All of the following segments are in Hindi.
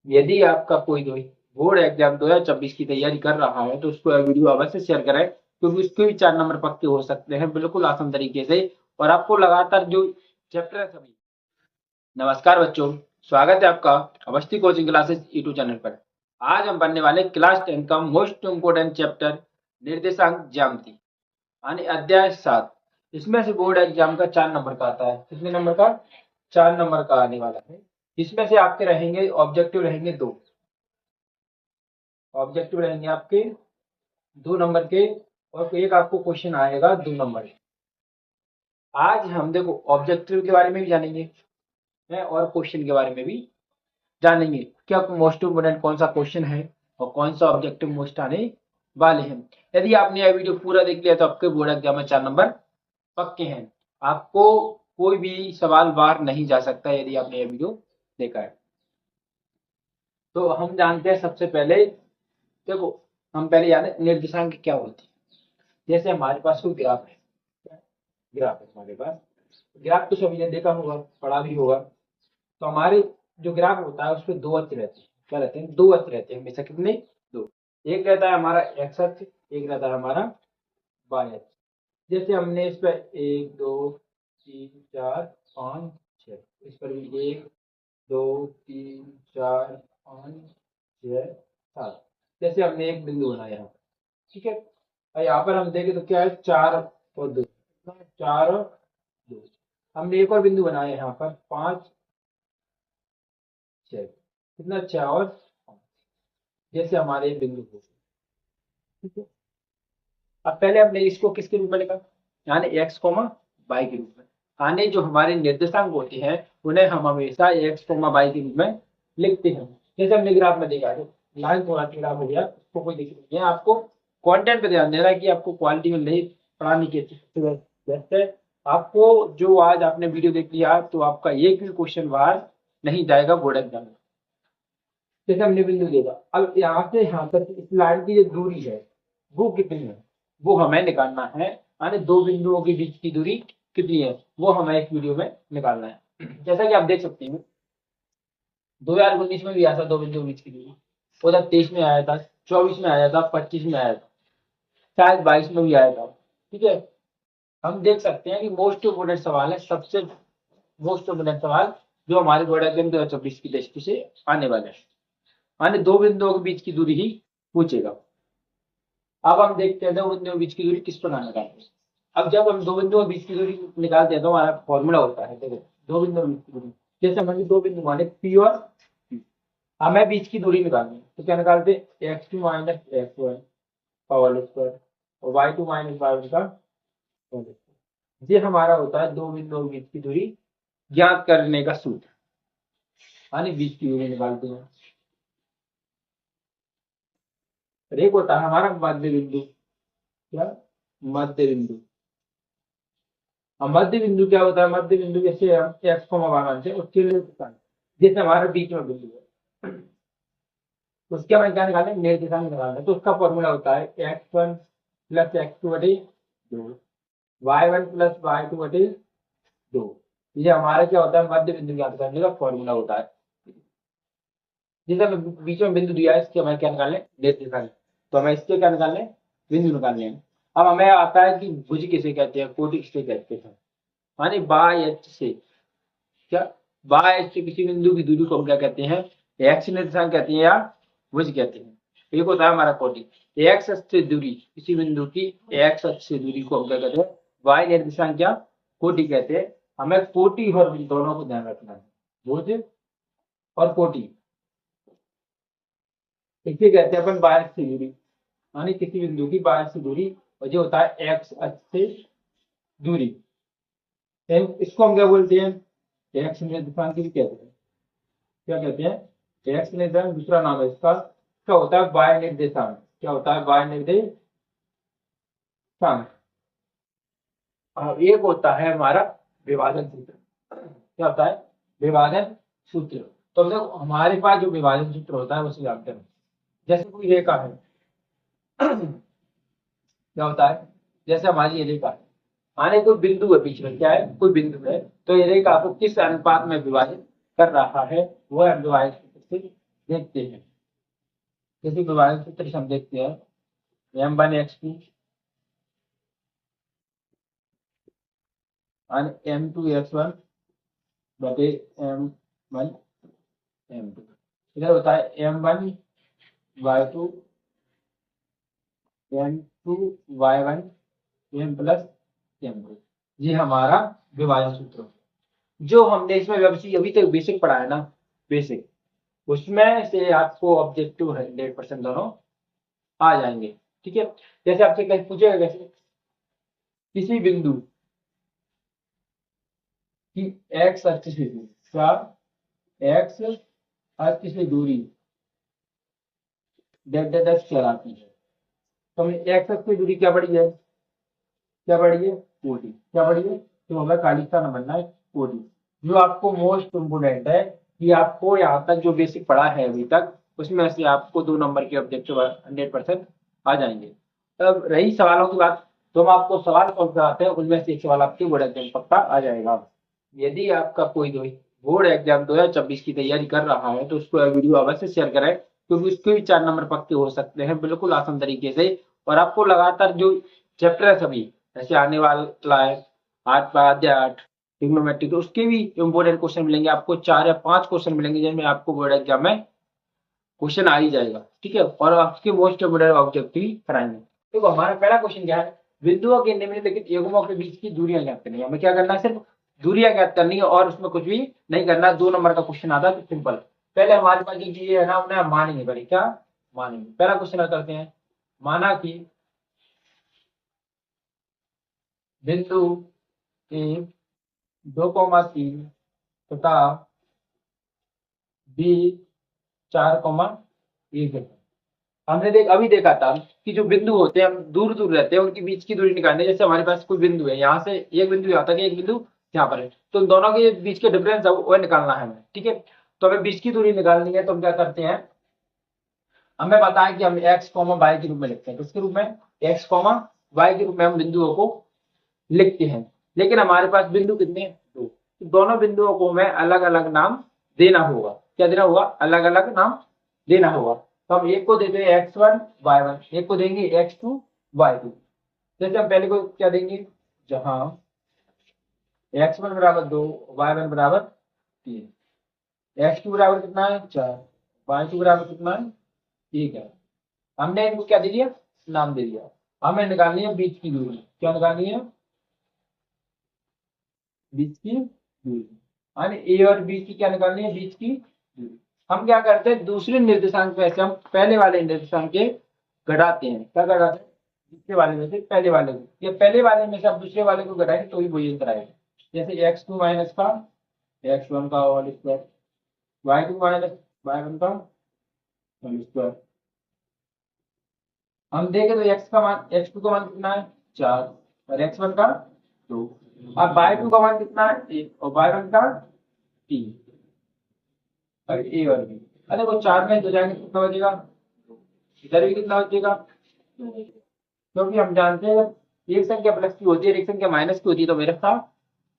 यदि आपका कोई भी बोर्ड एग्जाम 2024 की तैयारी कर रहा है तो उसको यह वीडियो अवश्य शेयर करें, क्योंकि उसके भी 4 नंबर पक्के हो सकते हैं बिल्कुल आसान तरीके से। और आपको लगातार जो चैप्टर है सभी। नमस्कार बच्चों, स्वागत है आपका Awasthi coaching classes YouTube channel पर। आज हम पढ़ने वाले क्लास 10 का मोस्ट इम्पोर्टेंट चैप्टर निर्देशांक ज्यामिति यानी अध्याय 7। इसमें से बोर्ड एग्जाम का 4 नंबर का आता है। कितने नंबर का? 4 नंबर का आने वाला है। इसमें से आपके रहेंगे ऑब्जेक्टिव रहेंगे 2 ऑब्जेक्टिव रहेंगे आपके 2 नंबर के, और एक आपको क्वेश्चन आएगा 2 नंबर। आज हम देखो ऑब्जेक्टिव के बारे में भी जानेंगे हैं और क्वेश्चन के बारे में भी जानेंगे कि आपको मोस्ट इम्पोर्टेंट कौन सा क्वेश्चन है और कौन सा ऑब्जेक्टिव मोस्ट आने वाले हैं। यदि आपने यह वीडियो पूरा देख लिया तो आपके बोर्ड एग्जाम में 4 नंबर पक्के हैं। आपको कोई भी सवाल बाहर नहीं जा सकता यदि आपने यह वीडियो देखा है। तो हम जानते हैं सबसे पहले, देखो हम पहले जाने निर्देशांक क्या होती है। जैसे हमारे पास कोई ग्राफ है, ग्राफ है हमारे पास। ग्राफ तो सभी ने देखा होगा, पढ़ा भी होगा। तो हमारे जो ग्राफ होता है उसमें 2 अक्ष रहते हैं। क्या रहते हैं? 2 अक्ष रहते हैं हमेशा। कितने? 2। एक रहता है हमारा एक्स अक्ष, एक रहता है हमारा वाई अक्ष। जैसे हमने इस पर 1 2 3 4 5 6, इस पर भी 1 2 3 4 5 6 7। जैसे हमने एक बिंदु बनाया यहाँ पर, ठीक है। और यहाँ पर हम देखें तो क्या है? 4 और 2, 4 और 2। हमने एक और बिंदु बनाया यहाँ पर 5 6, कितना? 6 और 5। जैसे हमारे एक बिंदु को, ठीक है। अब पहले हमने इसको किसके रूप में लिखा? यानी एक्स कोमा वाई के रूप में। यानी जो हमारे निर्देशांक होते हैं उन्हें हम हमेशा एक्स कोमा वाई के रूप में लिखते हैं। जैसे हमने ग्राफ में देखा है, लाइन थोड़ा टेढ़ा हो गया, उसको कोई दिक्कत नहीं है। आपको कंटेंट पे ध्यान देना है कि आपको क्वालिटी में नहीं पढ़ाने की जैसे आपको जो आज आपने वीडियो देख लिया तो आपका एक भी क्वेश्चन बाहर नहीं जाएगा बोर्ड एग्जाम में। जैसे हमने बिंदु देखा, अब यहाँ से यहाँ तक इस लाइन की जो दूरी है वो कितनी है, वो हमें निकालना है। यानी 2 बिंदुओं के बीच की दूरी कितनी है वो हमें इस वीडियो में निकालना है। जैसा कि आप देख सकते हैं 2019 में भी आया था 2 बिंदुओं के बीच की दूरी, उधर 23 में आया था, 24 में आया था, 25 में आया था, शायद 22 में भी आया था, ठीक है। हम देख सकते हैं कि मोस्ट इम्पोर्टेंट सवाल है, सबसे मोस्ट इम्पोर्टेंट सवाल जो हमारे बोर्ड एग्जाम 2024 की दृष्टि से आने वाले हैं। यानी 2 बिंदुओं के बीच की दूरी ही पूछेगा। अब हम देखते हैं 2 बिंदुओं के बीच की दूरी किस प्रकार निकालते हैं। अब जब हम 2 बिंदुओं के बीच की दूरी निकालते हैं तो हमारा फॉर्मूला होता है, देखो 2 बिंदुओं के बीच की दूरी। जैसे हमारे 2 बिंदु माने पी और Q। हमें बीच की दूरी निकालनी है तो क्या निकालते हैं? X two minus x one का होल स्क्वायर और y two minus y one का होल स्क्वायर। ये हमारा होता है 2 बिंदुओं के बीच की दूरी ज्ञात करने का सूत्र। यानी बीच की दूरी निकालते हैं। एक होता है हमारा मध्य बिंदु। क्या? मध्य बिंदु। अब मध्य बिंदु क्या होता है? मध्य बिंदु जैसे हम एक्स को मानते हैं उसके लिए जैसे हमारे बीच में बिंदु है उसके हमें क्या निकालना है? निर्देशांक निकालना है। तो उसका फॉर्मूला होता है x one plus x two बटे 2, y one plus y two बटे 2। ये हमारा क्या होता है? मध्य बिंदु ज्ञात करने का फॉर्मूला होता है। जैसे हमें बीच में बिंदु दिया है इसके हमें क्या निकालने? निर्देशांक। तो हमें इसके क्या निकालने हैं? बिंदु निकालने हैं। अब हमें आता है कि भुज किसे कहते हैं, कोटि किसे कहते हैं। यानी बाय एच से, क्या बाय एच से किसी बिंदु की दूरी को हम क्या कहते हैं? एक्स निर्देशांक कहते हैं या भुज कहते हैं। एक होता है हमारा कोटि। एक्स अक्ष से दूरी, किसी बिंदु की एक्स अक्ष से दूरी को हम क्या कहते हैं? वाई निर्देशांक या कोटि कहते हैं। हमें कोटि और भुज दोनों को ध्यान रखना है। भुज और कोटि इसे कहते हैं अपन बाय अक्ष से दूरी, यानी किसी बिंदु की बाय अक्ष से दूरी, और जो होता है एक्स अक्ष से दूरी। इसको हम क्या बोलते हैं? एक्स निर्देशांक भी कहते हैं। क्या कहते हैं? एक्स निर्देशांक दूसरा नाम है इसका। क्या होता है? बाय निर्देशांक। क्या होता है? बाय निर्देशांक। और एक होता है हमारा विभाजन सूत्र। क्या होता है? विभाजन सूत्र। तो देखो हमारे पास जो विभाजन सूत्र होता है उसे जानते हैं। जैसे कोई रेखा है क्या होता है? जैसे हमारी ये रेखा है, माने कोई बिंदु है बीच में, क्या है? कोई बिंदु है, तो ये रेखा को किस अनुपात में विभाजित कर रहा है वो हम विभाजन सूत्र से देखते हैं। जैसे विभाजन सूत्र से हम देखते हैं m1 x2 और m2 x1 बटे m1 m2। इधर होता है m1 y2 m2 y1 m plus m2। ये हमारा विभाजन सूत्र जो हमने इसमें अभी तक बेसिक पढ़ा है ना, बेसिक, उसमें से आपको ऑब्जेक्टिव 100% दोनों आ जाएंगे। ठीक है, जैसे आपसे कहीं पूछेगा कैसे किसी बिंदु की एक्स अक्ष से दूरी, क्या एक्स अक्ष से दूरी डेल्टा x कहलाती है। तो हमें एक्स अक्ष की दूरी क्या बढ़ी है, क्या बढ़ी है, 40। क्या बढ़ी है, तो हमें खालिस्तान बनना है 40। जो आपको मोस्ट इम्पोर्टेंट है कि आपको यहाँ तक जो बेसिक पढ़ा है अभी तक, उसमें से आपको 2 नंबर के ऑब्जेक्टिव 100% आ जाएंगे। अब रही सवालों की बात, तो हम आपको सवाल कौन सा आते हैं उनमें से एक सवाल आपके बोर्ड एग्जाम पक्का आ जाएगा। यदि आपका कोई बोर्ड एग्जाम 2024 की तैयारी कर रहा है तो उसको वीडियो अवश्य शेयर करें, क्योंकि उसके भी 4 नंबर पक्के हो सकते हैं बिल्कुल आसान तरीके से। और आपको लगातार जो चैप्टर है सभी, जैसे आने वाला है 8 बाय अध्याय 8 ट्रिग्नोमेट्री, तो उसके भी इम्पोर्टेंट क्वेश्चन मिलेंगे आपको। 4 या 5 क्वेश्चन मिलेंगे जिनमें आपको बोर्ड एग्जाम में क्वेश्चन आ ही जाएगा। ठीक है, और आपके मोस्ट इम्पोर्टेंट ऑब्जेक्टिव कराएंगे। देखो हमारा पहला क्वेश्चन क्या है, बिंदुओं के निम्नलिखित युग्मों के बीच की दूरियां ज्ञात करनी है। हमें क्या करना है, सिर्फ दूरियां ज्ञात करनी है और उसमें कुछ भी नहीं करना। 2 नंबर का क्वेश्चन आता है तो सिंपल। पहले हमारे पास जो चीज है ना, उन्हें मानेंगे पहले, क्या मानेंगे। पहला क्वेश्चन करते हैं, माना कि बिंदु ए 2,3 तथा बी 4,1 है। हमने अभी देखा था कि जो बिंदु होते हैं हम दूर दूर रहते हैं उनके बीच की दूरी निकालनी है। जैसे हमारे पास कोई बिंदु है, यहाँ से एक बिंदु यहाँ तक, एक बिंदु यहाँ पर है, तो उन दोनों के बीच के डिफरेंस है वो निकालना है हमें। ठीक है, तो हमें बीच की दूरी निकालनी है, तो हम क्या करते हैं, हमें पता है कि हम एक्स कॉमा वाई के रूप में लिखते हैं। किसके रूप में, एक्स कॉमा वाई के रूप में हम बिंदुओं को लिखते हैं। लेकिन हमारे पास बिंदु कितने हैं, 2, तो दोनों बिंदुओं को हमें अलग अलग नाम देना होगा। क्या देना होगा, अलग अलग नाम देना होगा। तो हम एक को देते हैं x1 y1, एक को देंगे x2 y2। जैसे हम पहले को क्या देंगे, जहां x1 बराबर 2, y1 बराबर 3, x2 बराबर कितना है 4, y2 बराबर कितना है 1 है। हमने इनको क्या दे दिया, नाम दे दिया। हमें निकालनी है बीच की दूरी। क्या निकालनी है, बीच की दूरी। यानी ए और बी की क्या निकालनी है, बीच की दूरी। हम क्या करते हैं, दूसरे निर्देशांक पे से हम पहले वाले निर्देशांक के घटाते हैं। क्या घटाते हैं, दूसरे वाले में से पहले वाले को, या पहले वाले में से आप दूसरे वाले को घटाएंगे तो ही वही अंतर आएगा। जैसे x2 माइनस का x1 का whole square, y2 minus y1 का होल स्क्वायर। हम देखें तो x का मान, x2 का मान कितना है 4 और x1 का 2। अब y2 का मान कितना है 1 और y1 का 3 और a और b। अरे वो 4 में 2 जाएंगे कितना बचेगा, इधर भी कितना बचेगा, क्योंकि हम जानते हैं एक संख्या प्लस की होती है एक संख्या माइनस की होती है, तो मेरे साथ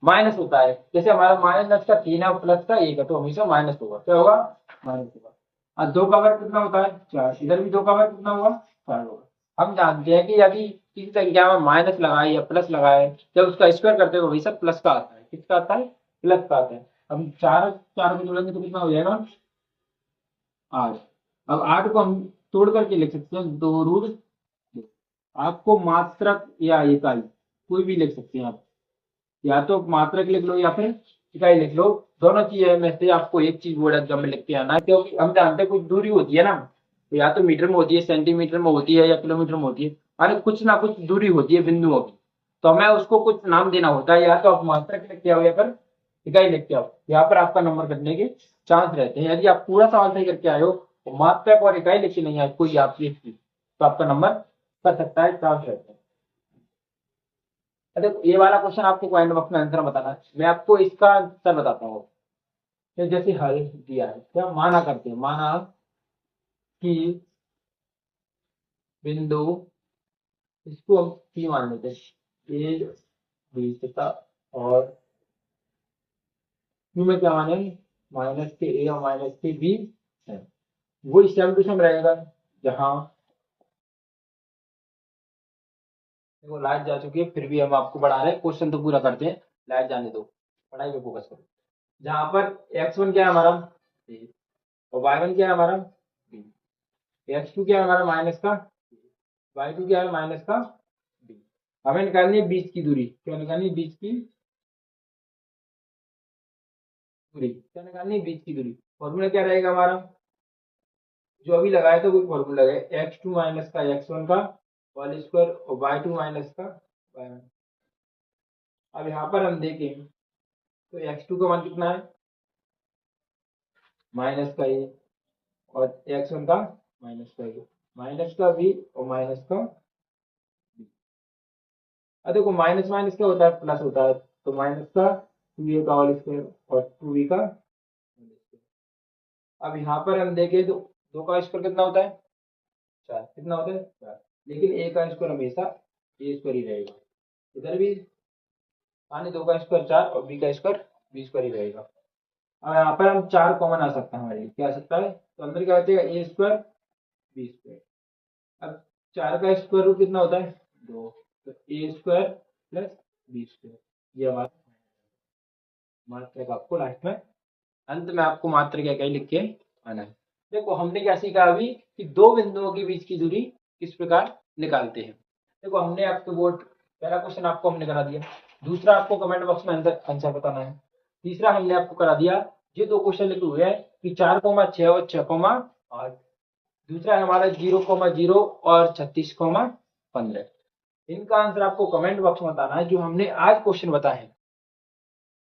माइनस होता है। जैसे हमारा माइनस का 3 है प्लस का 1 है, तो हमेशा माइनस होगा। क्या होगा, माइनस होगा। और 2 का वर्ग कितना होता है 4, इधर भी 2 का वर्ग कितना होगा 4 होगा। हम जानते हैं कि यदि किसी संख्या में माइनस लगाए या प्लस लगाए, जब उसका स्क्वायर करते हैं हमेशा प्लस का आता है। किसका आता है, प्लस का आता है। हम 4 4 को जोड़ेंगे तो कितना हो जाएगा 8। अब 8 को हम तोड़ करके लिख सकते हैं 2√2। आपको मात्रक या इकाई कोई भी लिख सकते हैं आप, या तो मात्रक लिख लो या फिर इकाई लिख लो। दोनों चीजें में से आपको एक चीज बोर्ड एग्जाम में लिख के आना है, क्योंकि हम जानते हैं कुछ दूरी होती है ना, तो या तो मीटर में होती है, सेंटीमीटर में होती है, या किलोमीटर में होती है। अरे कुछ ना कुछ दूरी होती है बिंदुओं की, तो हमें उसको कुछ नाम देना होता है। या तो आप मात्रक लिख के आओ या फिर इकाई लिख के आओ, यहाँ पर आपका नंबर कटने के चांस रहते हैं। यदि आप पूरा सवाल सही करके आए हो, तो मात्रक और इकाई लिखी नहीं आए कोई आपकी, तो आपका नंबर कर सकता है, चांस रहता है। देखो ये वाला क्वेश्चन आपको कमेंट बॉक्स में आंसर बताना है, मैं आपको इसका आंसर बताता हूँ। तो जैसे हल दिया है, क्या माना करते हैं, माना कि बिंदु, इसको हम P मान लेते हैं, ए बी तथा, और क्यू में क्या माने, माइनस के ए और माइनस के बी है। वो सेम टू सेम रहेगा। जहाँ देखो लाइट जा चुकी है, फिर भी हम आपको बढ़ा रहे हैं, क्वेश्चन तो पूरा करते हैं, लाइट जाने दो, पढ़ाई पे फोकस करो। जहाँ पर x1 क्या है हमारा a, और y1 क्या है हमारा b, x2 क्या है हमारा माइनस का, y2 क्या है माइनस का b। हमें निकालनी है बीच की दूरी। क्या निकालनी है? बीच की दूरी। क्या निकालनी है? बीच की दूरी। फॉर्मूला क्या रहेगा हमारा? जो अभी लगाया था वही फॉर्मूला है, x2 माइनस का x1 का होल स्क्वायर और y2 माइनस का y1। अब यहाँ पर हम देखें तो x2 का मान कितना है? माइनस का a, और x1 का माइनस का a, माइनस का b और माइनस का b। अब देखो माइनस माइनस क्या होता है? प्लस होता है, तो माइनस का 2a का होल स्क्वायर और 2b का होल स्क्वायर। अब यहाँ पर हम देखें तो 2 का स्क्वायर कितना होता है? 4। कितना होता है? 4। लेकिन a का स्क्वायर हमेशा a स्क्वायर ही रहेगा। इधर भी यानी 2 का स्क्वायर 4 और b का स्क्वायर b स्क्वायर ही रहेगा। अब यहाँ पर हम 4 कॉमन आ सकता है हमारे लिए। क्या आ सकता है? तो अंदर क्या बचेगा? a square b square. अब 4 का स्क्वायर रूट कितना होता है? 2। तो a square plus b square, ये हमारा मात्रक आपको लास्ट में, अंत में आपको मात्रक क्या लिख के आना है। देखो हमने क्या सीखा अभी कि दो बिंदुओं के बीच की दूरी किस प्रकार निकालते हैं। देखो हमने आपको बोर्ड पहला क्वेश्चन आपको हमने करा दिया, दूसरा आपको कमेंट बॉक्स में अंदर आंसर बताना है, तीसरा हमने आपको करा दिया ये दो क्वेश्चन लिखे हुए हैं कि 4,6 और 6,8, दूसरा है हमारा 0,0 और 36,15। इनका आंसर आपको कमेंट बॉक्स में बताना है। जो हमने आज क्वेश्चन बताए हैं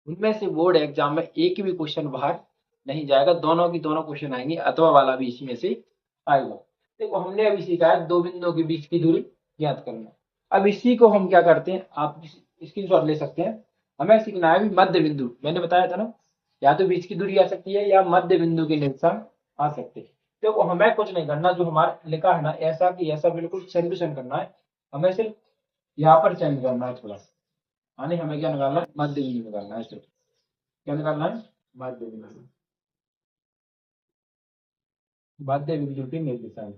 उनमें से बोर्ड एग्जाम में एक भी क्वेश्चन बाहर नहीं जाएगा, दोनों की दोनों क्वेश्चन आएंगे, अथवा वाला भी इसी में से आएगा। देखो हमने अभी सीखा है दो बिंदुओं के बीच की दूरी ज्ञात करना। अब इसी को हम क्या करते हैं, आप स्क्रीनशॉट ले सकते हैं। हमें सीखना है अभी मध्य बिंदु। मैंने बताया था ना, या तो बीच की दूरी आ सकती है या मध्य बिंदु के निर्देशांक आ सकते हैं। देखो हमें कुछ नहीं करना, जो हमारा लिखा है ना ऐसा कि ऐसा बिल्कुल सेम टू सेम करना है। हमें सिर्फ यहाँ पर चेंज करना है थोड़ा, यानी हमें क्या निकालना है? मध्य बिंदु निकालना है सिर्फ। क्या निकालना है? मध्य बिंदु। मध्य बिंदु के निर्देशांक,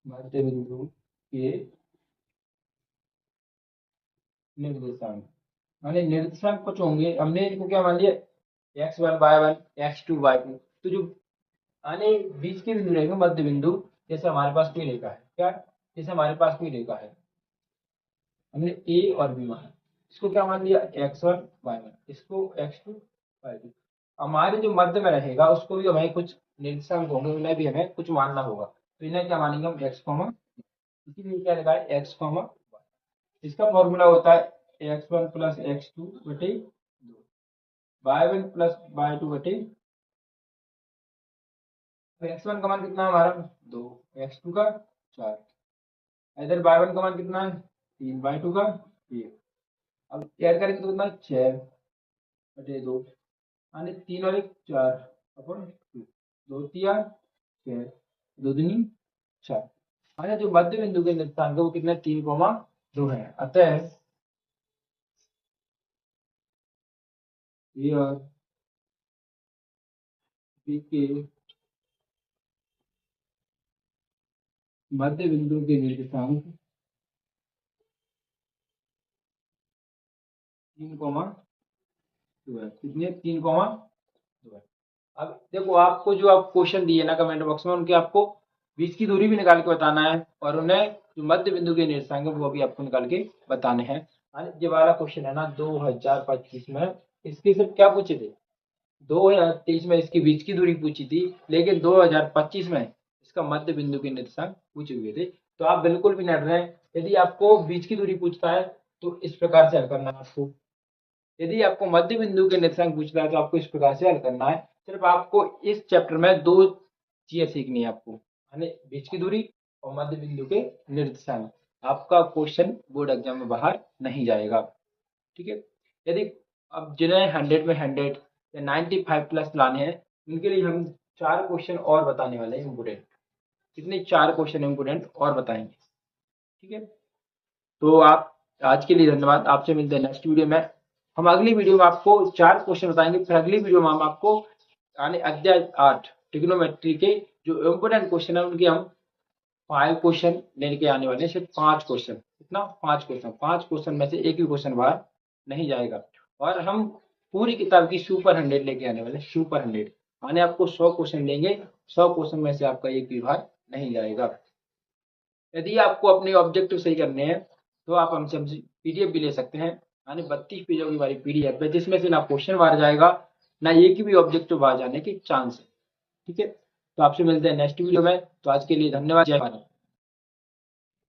मध्य बिंदु के निर्देशांक, यानी निर्देशांक कुछ होंगे। हमने इनको क्या मान लिया? x1 y1 x2 y2। तो जो यानी बीच के बिंदु रहेंगे मध्य बिंदु, जैसे हमारे पास कोई रेखा है, क्या जैसे हमारे पास कोई रेखा है, हमने a और b माना, इसको क्या मान लिया? x1 y1, इसको x2 y2। हमारे जो मध्य में रहेगा उसको भी हमें कुछ निर्देशांक होंगे, उन्हें भी हमें कुछ मानना होगा। तो इन्हें क्या मानेंगे हम? x, इसीलिए क्या लगा है? x, इसका फॉर्मूला होता है x1 प्लस x2 बटे 2, y1 प्लस y2 बटे, तो x1 का मान कितना है हमारा? 2, x2 का 4, इधर y1 का मान कितना है? 3, y2 का 1। अब ऐड करेंगे तो कितना? 6 बटे 2, यानी 3 और 1 4 अपन 2 तिया 6, 2 दूनी 4। अच्छा जो मध्य बिंदु के निर्देशांक है वो कितने? 3,2 है। अतः ये और बी के मध्य बिंदु के निर्देशांक 3,2 है। कितने? 3,2 है। अब देखो आपको जो आप क्वेश्चन दिए ना कमेंट बॉक्स में, उनके आपको बीच की दूरी भी निकाल के बताना है, और उन्हें जो मध्य बिंदु के निर्देशांक है वो भी आपको निकाल के बताने हैं। ये वाला क्वेश्चन है ना 2025 में, इसके सिर्फ क्या पूछे थे? 2023 में इसकी बीच की दूरी पूछी थी, लेकिन 2025 में इसका मध्य बिंदु के निर्देशांक पूछे हुए थे। तो आप बिल्कुल भी न डरें, यदि आपको बीच की दूरी पूछता है तो इस प्रकार से हल करना है आपको। यदि आपको मध्य बिंदु के निर्देशांक पूछना है तो आपको इस प्रकार से हल करना है। सिर्फ आपको इस चैप्टर में दो चीजें सीखनी है आपको, यानी बीच की दूरी और मध्य बिंदु के निर्देशांक। आपका क्वेश्चन बोर्ड एग्जाम में बाहर नहीं जाएगा, ठीक है। यदि अब जिन्हें 100 में 100 या 95 प्लस लाने हैं, उनके लिए हम 4 क्वेश्चन और बताने वाले हैं इम्पोर्टेंट। कितने? 4 क्वेश्चन इम्पोर्टेंट और बताएंगे, ठीक है। तो आप आज के लिए धन्यवाद। आपसे मिलते हैं नेक्स्ट वीडियो में। हम अगली वीडियो में आपको 4 क्वेश्चन बताएंगे, फिर अगली वीडियो में हम आपको यानी अध्याय 8 ट्रिग्नोमेट्री के जो इम्पोर्टेंट क्वेश्चन है उनके हम 5 क्वेश्चन लेके आने वाले हैं, सिर्फ 5 क्वेश्चन। कितना? 5 क्वेश्चन में से एक भी क्वेश्चन बाहर नहीं जाएगा। और हम पूरी किताब की सुपर 100 लेके आने वाले, सुपर 100 माने आपको 100 क्वेश्चन देंगे, 100 क्वेश्चन में से आपका एक भी बाहर नहीं जाएगा। यदि आपको अपने ऑब्जेक्टिव सही करने हैं तो आप हमसे पीडीएफ भी ले सकते हैं, यानी 32 पेजों की हमारी पीडीएफ है, जिसमें से ना क्वेश्चन बाहर जाएगा ना एक भी ऑब्जेक्टिव बाहर जाने की चांस है। ठीक है, तो आपसे मिलते हैं नेक्स्ट वीडियो में। तो आज के लिए धन्यवाद। जय भारत।